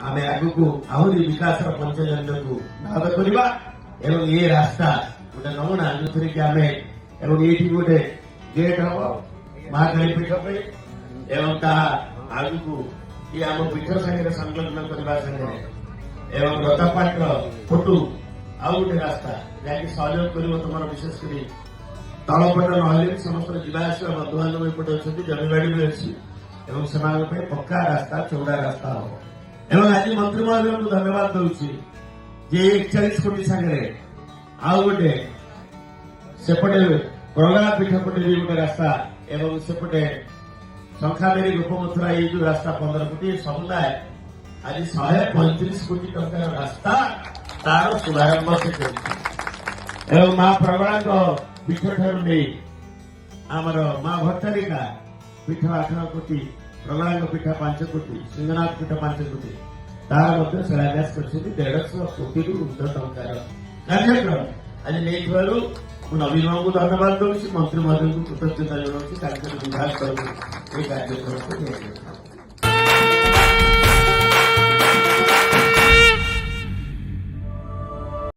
आम आग को आहरी विकास पंचजन्य को नाद करवा एवं ये रास्ता गोटे नमूना जो थी कि आम एवं ये गोटे गेट हम महाकाली पीठ एवं ता आग को ये आम पीठ संगे संलग्न करने संगे एवं रथपाट फोटो आउ गोटे रास्ता जहाँकि सहयोग कर तुम विशेषकर तलपट ना समस्त जावास बंधुबांधव एपटे अच्छे जमीबाड़ी भी अच्छी एवं से पक्का रास्ता चौड़ा रास्ता हम एवं आज मंत्री महोदय को धन्यवाद दूसरी जे 41 कोटी सागर आउ गोटे सेपटे प्रगला पीठ पटे भी गोटे रास्ता एवं सेपटे शंखामेरी गोपमथुरा ये जो रास्ता 15 कोटी समुदाय आज 135 कोटी टंकार रास्ता तार शुभारंभ से एवं माँ प्रगला पीठ ठार आमर माँ भट्टारिका पीठ 8 कोटी प्रगला पीठ 5 कोटी सिंहनाथ पीठ 5 कोटी तार शिलान्यास कर 150 कोटी ऊर्ध टंकार कार्यक्रम आज नहीं नवीन बाबू को धन्यवाद दूसरी मंत्री महोदय को कृतज्ञता जनाऊँ विभाग कार्यक्रम